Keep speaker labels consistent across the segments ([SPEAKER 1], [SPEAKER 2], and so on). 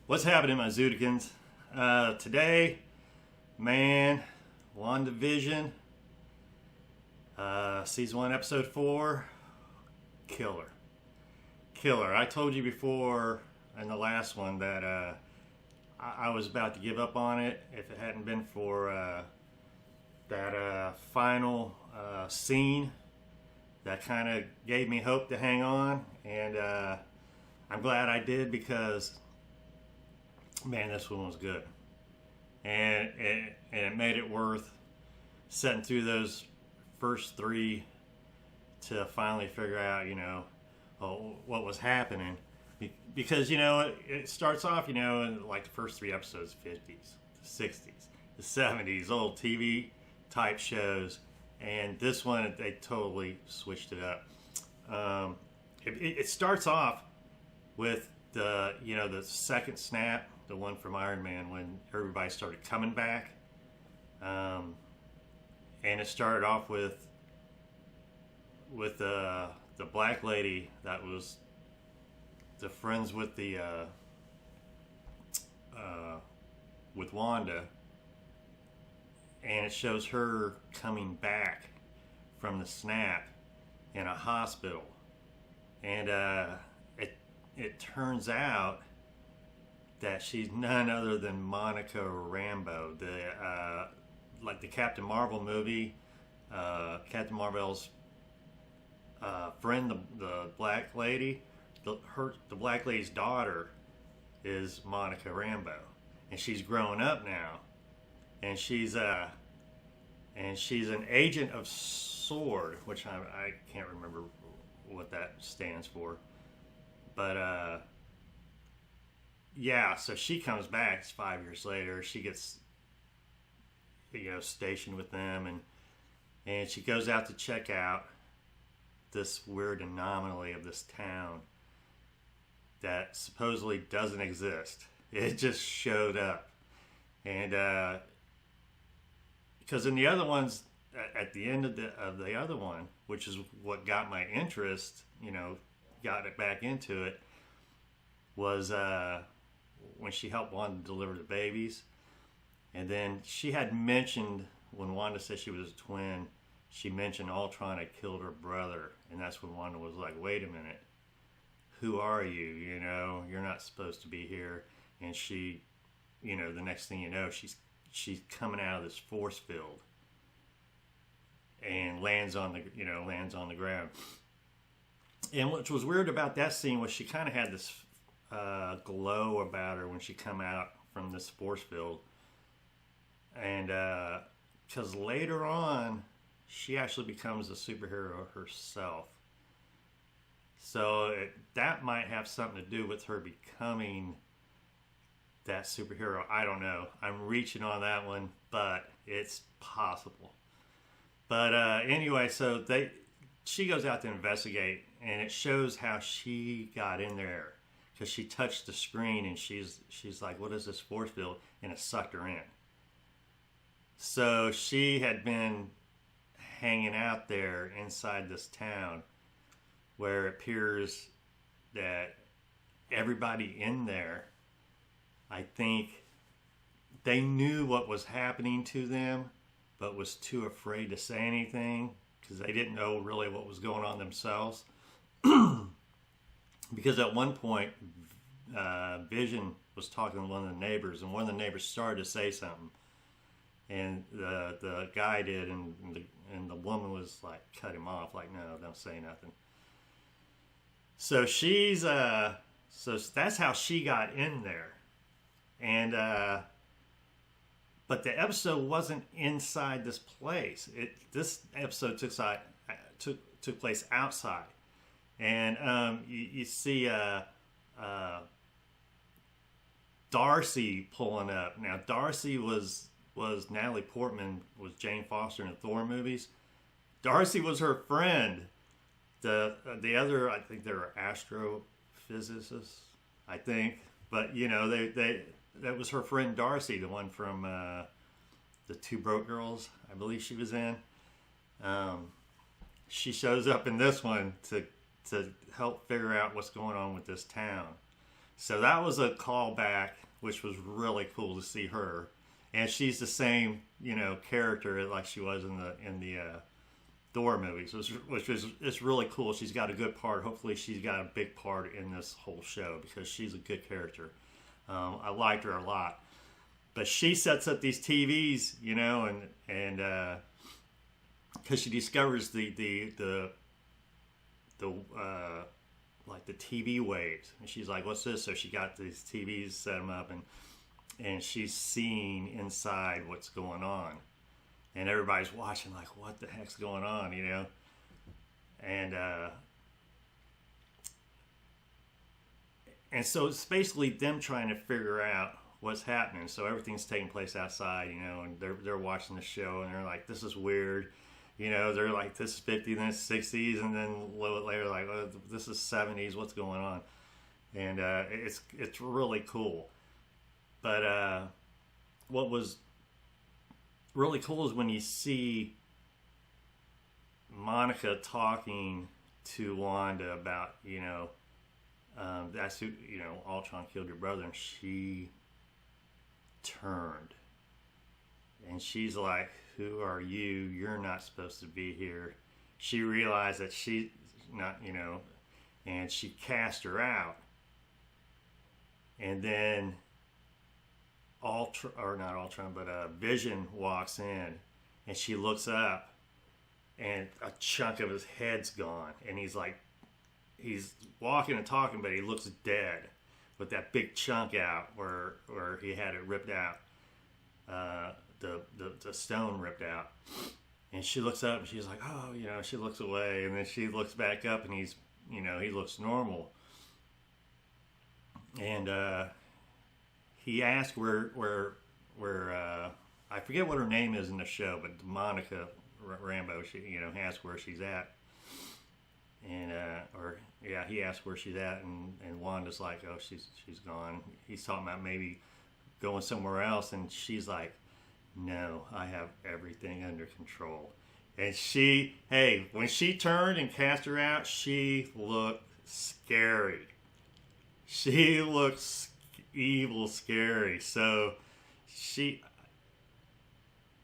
[SPEAKER 1] What's happening, my ZEWDAKINs? Today, man, WandaVision, Season 1, Episode 4, killer. Killer. I told you before in the last one that I was about to give up on it if it hadn't been for that final scene that kind of gave me hope to hang on. And I'm glad I did because man, this one was good, and it made it worth sitting through those first three to finally figure out, what was happening. Because it starts off, in like the first three episodes, 50s, the 60s, the 70s, old TV type shows, and this one they totally switched it up. It starts off with the second snap, the one from Iron Man, when everybody started coming back, and it started off with the black lady that was the friends with the with Wanda, and it shows her coming back from the snap in a hospital, and it turns out that she's none other than Monica Rambeau, like the Captain Marvel movie. Captain Marvel's friend, the black lady, the black lady's daughter is Monica Rambeau, and she's grown up now, and she's an agent of SWORD, which I can't remember what that stands for, but yeah, so she comes back. It's 5 years later. She gets, stationed with them, and she goes out to check out this weird anomaly of this town that supposedly doesn't exist. It just showed up, and because in the other ones, at the end of the other one, which is what got my interest, got it back into it, was when she helped Wanda deliver the babies. And then she had mentioned, when Wanda said she was a twin, she mentioned Ultron had killed her brother. And that's when Wanda was like, wait a minute, who are you? You're not supposed to be here. And she, the next thing you know, she's coming out of this force field and lands on the ground. And what was weird about that scene was she kind of had this glow about her when she come out from this force field, and because later on she actually becomes a superhero herself, so that might have something to do with her becoming that superhero. I don't know, I'm reaching on that one, but it's possible. But anyway, so she goes out to investigate, and it shows how she got in there, because she touched the screen, and she's like, what is this force field? And it sucked her in. So she had been hanging out there inside this town, where it appears that everybody in there, I think they knew what was happening to them, but was too afraid to say anything because they didn't know really what was going on themselves. Because at one point, Vision was talking to one of the neighbors, and one of the neighbors started to say something, and the guy did, and the woman was like, cut him off, like, no, don't say nothing. So so that's how she got in there, and but the episode wasn't inside this place. This episode took place outside. And you see Darcy pulling up. Now, Darcy was Natalie Portman, was Jane Foster in the Thor movies. Darcy was her friend. The other, I think they were astrophysicists, I think. But, that was her friend Darcy, the one from the Two Broke Girls, I believe she was in. She shows up in this one to help figure out what's going on with this town. So that was a callback, which was really cool to see her, and she's the same, character like she was in the Thor movies, which is it's really cool. She's got a good part. Hopefully, she's got a big part in this whole show because she's a good character. I liked her a lot, but she sets up these TVs, and because she discovers the like the TV waves, and she's like, "What's this?" So she got these TVs, set them up, and she's seeing inside what's going on, and everybody's watching like, "What the heck's going on?" And so it's basically them trying to figure out what's happening. So everything's taking place outside, and they're watching the show, and they're like, "This is weird." They're like, "This is 50s, then it's 60s, and then a little bit later, like, "Oh, this is 70s. What's going on?" And it's really cool. But what was really cool is when you see Monica talking to Wanda about, that's who, Ultron killed your brother, and she turned. And she's like, "Who are you? You're not supposed to be here." She realized that she's not, and she cast her out. And then not Ultron, but Vision walks in, and she looks up, and a chunk of his head's gone. And he's walking and talking, but he looks dead with that big chunk out where he had it ripped out. The stone ripped out, and she looks up and she's like, "Oh," she looks away, and then she looks back up and he's, he looks normal. And he asked where I forget what her name is in the show, but Monica Rambeau, she asked where she's at, and he asked where she's at, and Wanda's like, "Oh, she's gone." He's talking about maybe going somewhere else, and she's like, "No, I have everything under control." And when she turned and cast her out, she looked scary. She looks evil, scary. So she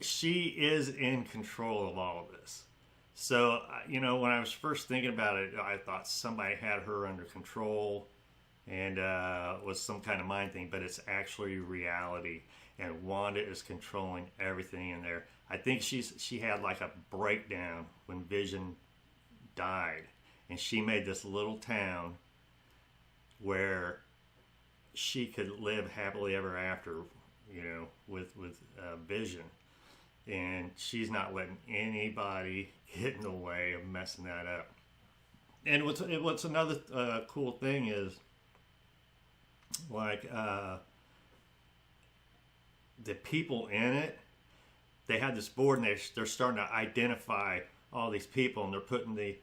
[SPEAKER 1] is in control of all of this. So, when I was first thinking about it, I thought somebody had her under control and was some kind of mind thing, but it's actually reality. And Wanda is controlling everything in there. I think she had like a breakdown when Vision died, and she made this little town where she could live happily ever after, with Vision. And she's not letting anybody get in the way of messing that up. And what's another cool thing is, like, the people in it, they had this board, and they're starting to identify all these people, and they're putting the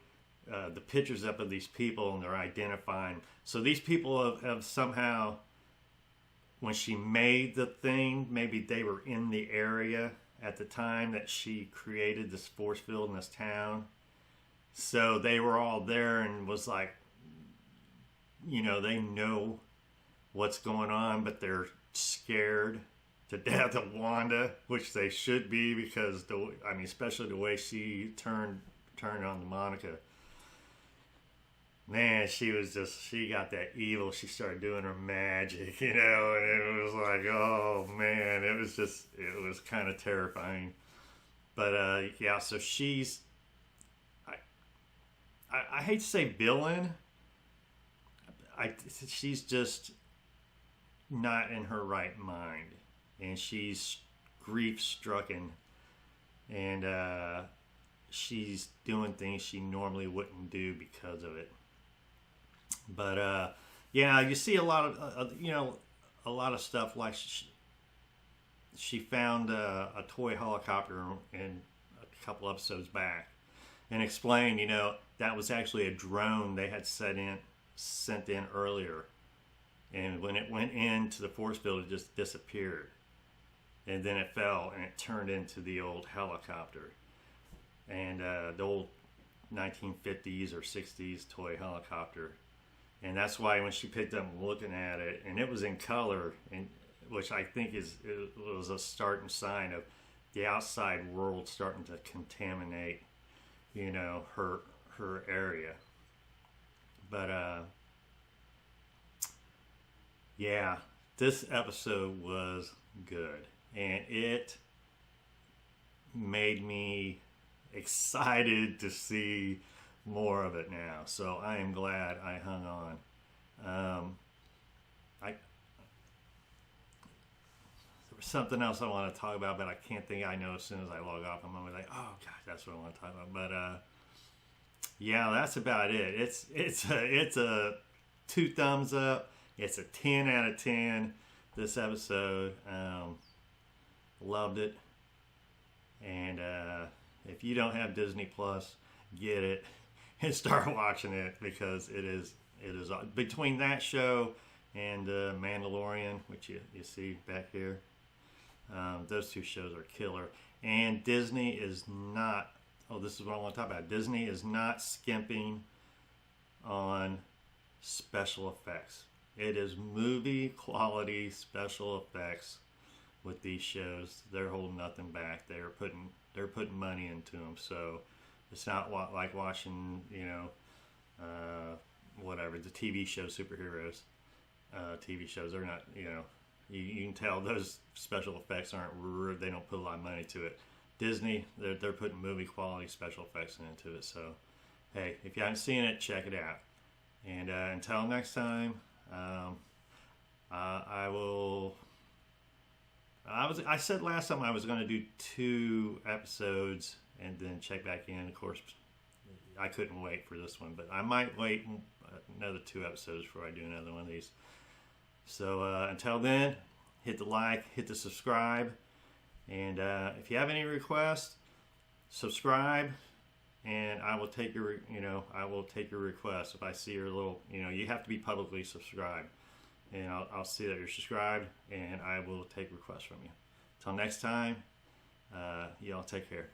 [SPEAKER 1] pictures up of these people, and they're identifying. So these people have somehow, when she made the thing, maybe they were in the area at the time that she created this force field in this town. So they were all there, and was like, they know what's going on, but they're scared to death of Wanda, which they should be, because especially the way she turned on the Monica. Man, she got that evil. She started doing her magic, and it was like, oh man, it was kind of terrifying. But so she's, I hate to say villain. She's just not in her right mind, and she's grief-stricken, and she's doing things she normally wouldn't do because of it. But you see a lot of stuff like she found a toy helicopter in a couple episodes back, and explained, that was actually a drone they had sent in earlier, and when it went into the force field, it just disappeared, and then it fell and it turned into the old helicopter, and the old 1950s or 60s toy helicopter. And that's why when she picked up looking at it, and it was in color, and which I think it was a starting sign of the outside world starting to contaminate, you know, her area. But yeah, this episode was good, and it made me excited to see more of it now. So I am glad I hung on. There was something else I want to talk about, but I can't think. I know as soon as I log off, I'm gonna be like, oh gosh, that's what I want to talk about. But yeah, that's about it. It's a 2 thumbs up. It's a 10 out of 10. This episode, loved it. And if you don't have Disney Plus, get it and start watching it, because it is between that show and Mandalorian, which you see back here. Those 2 shows are killer. And Disney is not, this is what I want to talk about. Disney is not skimping on special effects. It is movie quality special effects with these shows. They're holding nothing back. They're putting money into them. So it's not like watching, you know, whatever, the TV show superheroes, TV shows. They're not, you know, you can tell those special effects aren't, they don't put a lot of money to it. Disney, they're putting movie quality special effects into it. So hey, if you haven't seen it, check it out. And until next time, I said last time I was going to do 2 episodes and then check back in. Of course, I couldn't wait for this one, but I might wait another 2 episodes before I do another one of these. So until then, hit the like, hit the subscribe, and if you have any requests, subscribe, and I will take your request. If I see your little, you know, you have to be publicly subscribed, and I'll see that you're subscribed, and I will take requests from you. Till next time, y'all take care.